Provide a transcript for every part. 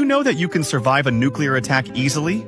you know that you can survive a nuclear attack easily?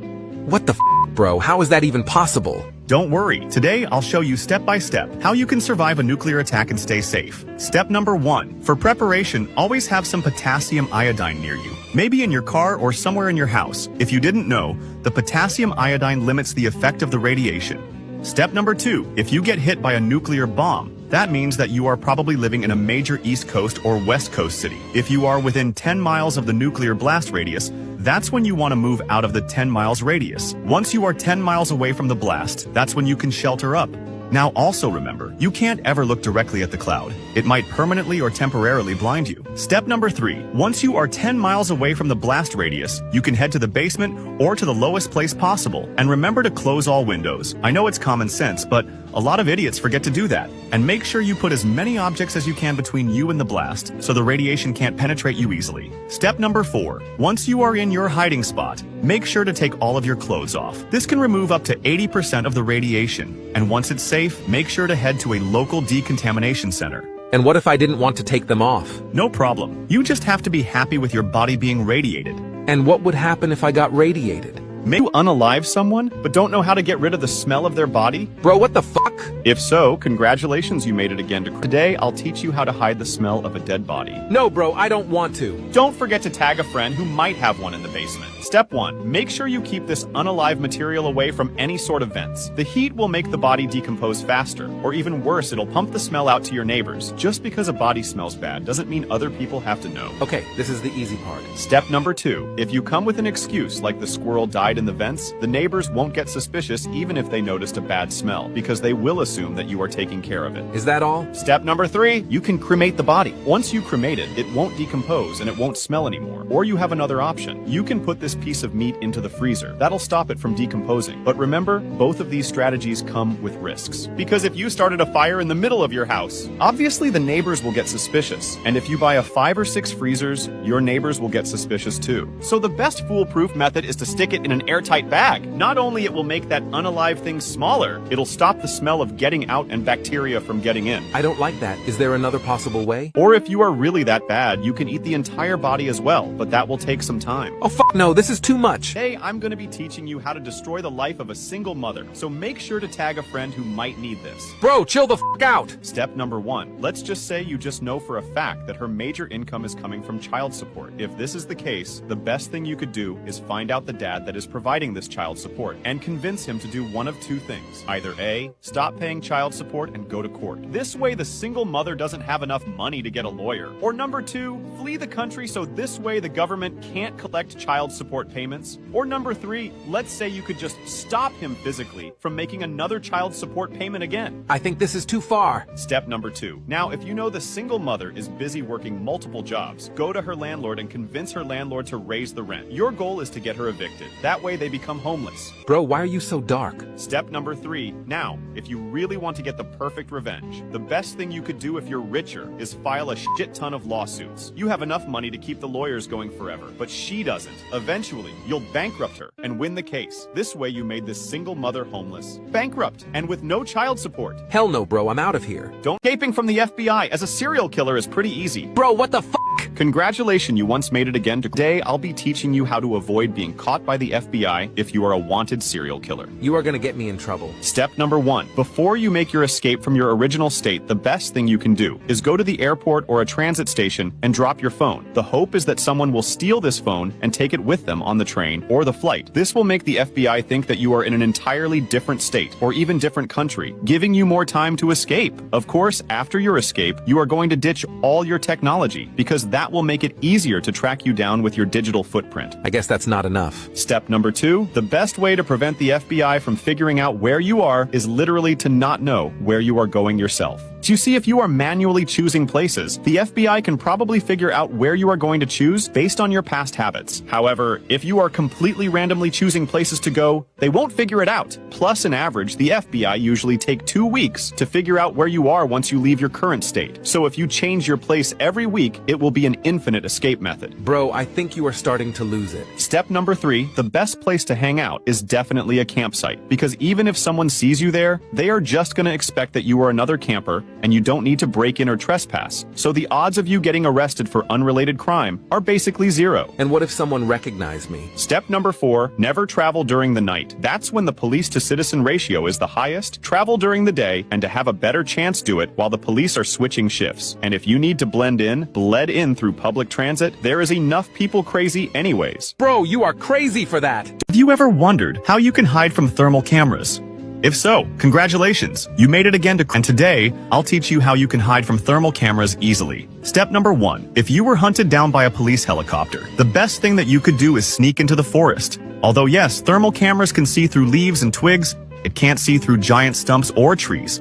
What the bro? How is that even possible? Don't worry, today I'll show you step by step how you can survive a nuclear attack and stay safe. Step number 1. For preparation, always have some potassium iodine near you. Maybe in your car or somewhere in your house. If you didn't know, the potassium iodine limits the effect of the radiation. Step number 2. If you get hit by a nuclear bomb, that means that you are probably living in a major East Coast or West Coast city. If you are within 10 miles of the nuclear blast radius, that's when you want to move out of the 10 miles radius. Once you are 10 miles away from the blast, that's when you can shelter up. Now also remember, you can't ever look directly at the cloud. It might permanently or temporarily blind you. Step number 3. Once you are 10 miles away from the blast radius, you can head to the basement or to the lowest place possible. And remember to close all windows. I know it's common sense, but a lot of idiots forget to do that. And make sure you put as many objects as you can between you and the blast, so the radiation can't penetrate you easily. Step number 4. Once you are in your hiding spot, make sure to take all of your clothes off. This can remove up to 80% of the radiation. And once it's safe, make sure to head to a local decontamination center. And what if I didn't want to take them off? No problem. You just have to be happy with your body being radiated. And what would happen if I got radiated? May you unalive someone, but don't know how to get rid of the smell of their body? Bro, what the fuck? If so, congratulations, you made it again to Today, I'll teach you how to hide the smell of a dead body. No, bro, I don't want to. Don't forget to tag a friend who might have one in the basement. Step 1. Make sure you keep this unalive material away from any sort of vents. The heat will make the body decompose faster, or even worse, it'll pump the smell out to your neighbors. Just because a body smells bad doesn't mean other people have to know. Okay, this is the easy part. Step number 2. If you come with an excuse like the squirrel died in the vents, the neighbors won't get suspicious even if they noticed a bad smell, because they will assume that you are taking care of it. Is that all? Step number 3. You can cremate the body. Once you cremate it, it won't decompose and it won't smell anymore. Or you have another option. You can put this piece of meat into the freezer. That'll stop it from decomposing. But remember, both of these strategies come with risks. Because if you started a fire in the middle of your house, obviously the neighbors will get suspicious. And if you buy 5 or 6 freezers, your neighbors will get suspicious too. So the best foolproof method is to stick it in an airtight bag. Not only it will make that unalive thing smaller, it'll stop the smell of getting out and bacteria from getting in. I don't like that. Is there another possible way? Or if you are really that bad, you can eat the entire body as well, but that will take some time. Oh fuck no, this is too much. Today, I'm going to be teaching you how to destroy the life of a single mother, so make sure to tag a friend who might need this. Bro, chill the fuck out. Step number 1. Let's just say you just know for a fact that her major income is coming from child support. If this is the case, the best thing you could do is find out the dad that is providing this child support and convince him to do one of 2 things. Either A, stop paying child support and go to court. This way the single mother doesn't have enough money to get a lawyer. Or number 2, flee the country so this way the government can't collect child support payments. Or number 3, let's say you could just stop him physically from making another child support payment again. I think this is too far. Step number 2. Now, if you know the single mother is busy working multiple jobs, go to her landlord and convince her landlord to raise the rent. Your goal is to get her evicted. That way they become homeless. Bro, why are you so dark? Step number 3. Now, if you really want to get the perfect revenge, the best thing you could do if you're richer is file a shit ton of lawsuits. You have enough money to keep the lawyers going forever, but she doesn't. Eventually, you'll bankrupt her and win the case. This way you made this single mother homeless, bankrupt, and with no child support. Hell no, bro, I'm out of here. Don't escaping from the FBI as a serial killer is pretty easy. Bro, what the fuck? Congratulations, you once made it again. Today, I'll be teaching you how to avoid being caught by the FBI if you are a wanted serial killer. You are gonna get me in trouble. Step number 1. Before you make your escape from your original state, the best thing you can do is go to the airport or a transit station and drop your phone. The hope is that someone will steal this phone and take it with them on the train or the flight. This will make the FBI think that you are in an entirely different state or even different country, giving you more time to escape. Of course, after your escape, you are going to ditch all your technology because that will make it easier to track you down with your digital footprint. I guess that's not enough. Step number 2, the best way to prevent the FBI from figuring out where you are is literally to not know where you are going yourself. You see, if you are manually choosing places, the FBI can probably figure out where you are going to choose based on your past habits. However, if you are completely randomly choosing places to go, they won't figure it out. Plus, on average, the FBI usually take 2 weeks to figure out where you are once you leave your current state. So if you change your place every week, it will be an infinite escape method. Bro, I think you are starting to lose it. Step number 3, the best place to hang out is definitely a campsite, because even if someone sees you there, they are just going to expect that you are another camper and you don't need to break in or trespass, so the odds of you getting arrested for unrelated crime are basically zero. And what if someone recognized me? Step number 4, never travel during the night. That's when the police-to-citizen ratio is the highest. Travel during the day, and to have a better chance do it while the police are switching shifts. And if you need to blend in through public transit, there is enough people crazy anyways. Bro, you are crazy for that! Have you ever wondered how you can hide from thermal cameras? If so, congratulations, you made it again and today, I'll teach you how you can hide from thermal cameras easily. Step number 1, if you were hunted down by a police helicopter, the best thing that you could do is sneak into the forest. Although yes, thermal cameras can see through leaves and twigs, it can't see through giant stumps or trees.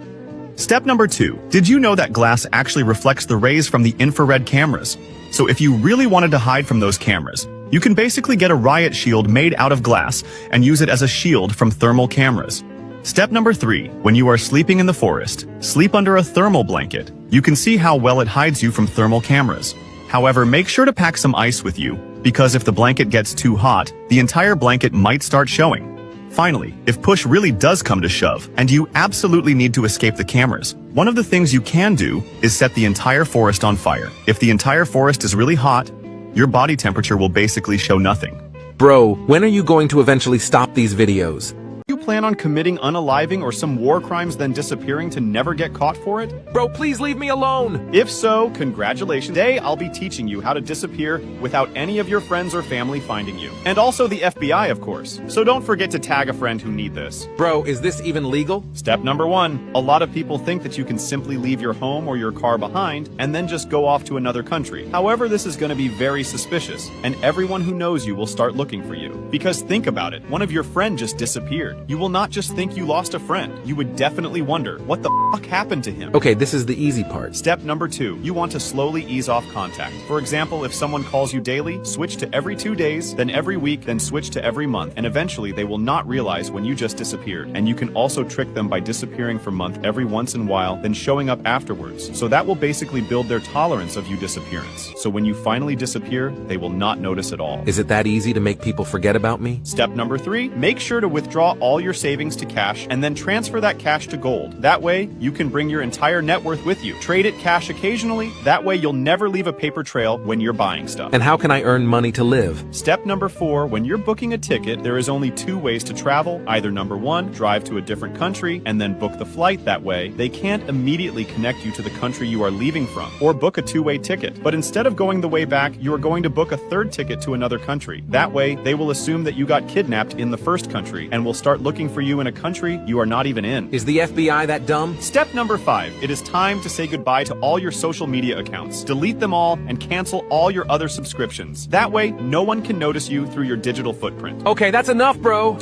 Step number 2, did you know that glass actually reflects the rays from the infrared cameras? So if you really wanted to hide from those cameras, you can basically get a riot shield made out of glass and use it as a shield from thermal cameras. Step number 3, when you are sleeping in the forest, sleep under a thermal blanket. You can see how well it hides you from thermal cameras. However, make sure to pack some ice with you, because if the blanket gets too hot, the entire blanket might start showing. Finally, if push really does come to shove, and you absolutely need to escape the cameras, one of the things you can do is set the entire forest on fire. If the entire forest is really hot, your body temperature will basically show nothing. Bro, when are you going to eventually stop these videos? You plan on committing unaliving or some war crimes then disappearing to never get caught for it? Bro, please leave me alone! If so, congratulations. Today, I'll be teaching you how to disappear without any of your friends or family finding you. And also the FBI, of course. So don't forget to tag a friend who need this. Bro, is this even legal? Step number 1, a lot of people think that you can simply leave your home or your car behind and then just go off to another country. However, this is going to be very suspicious, and everyone who knows you will start looking for you. Because think about it, one of your friends just disappeared. You will not just think you lost a friend, you would definitely wonder, what the fuck happened to him? Okay, this is the easy part. Step number 2, you want to slowly ease off contact. For example, if someone calls you daily, switch to every 2 days, then every week, then switch to every month, and eventually they will not realize when you just disappeared. And you can also trick them by disappearing for a month every once in a while, then showing up afterwards. So that will basically build their tolerance of you disappearance. So when you finally disappear, they will not notice at all. Is it that easy to make people forget about me? Step number 3, make sure to withdraw all your savings to cash and then transfer that cash to gold. That way, you can bring your entire net worth with you. Trade it cash occasionally. That way, you'll never leave a paper trail when you're buying stuff. And how can I earn money to live? Step number 4, when you're booking a ticket, there is only 2 ways to travel. Either number 1, drive to a different country and then book the flight that way. They can't immediately connect you to the country you are leaving from, or book a 2-way ticket. But instead of going the way back, you are going to book a 3rd ticket to another country. That way, they will assume that you got kidnapped in the first country and will start looking for you in a country you are not even in. Is the FBI that dumb? Step number 5, it is time to say goodbye to all your social media accounts. Delete them all and cancel all your other subscriptions. That way, no one can notice you through your digital footprint. Okay, that's enough, bro.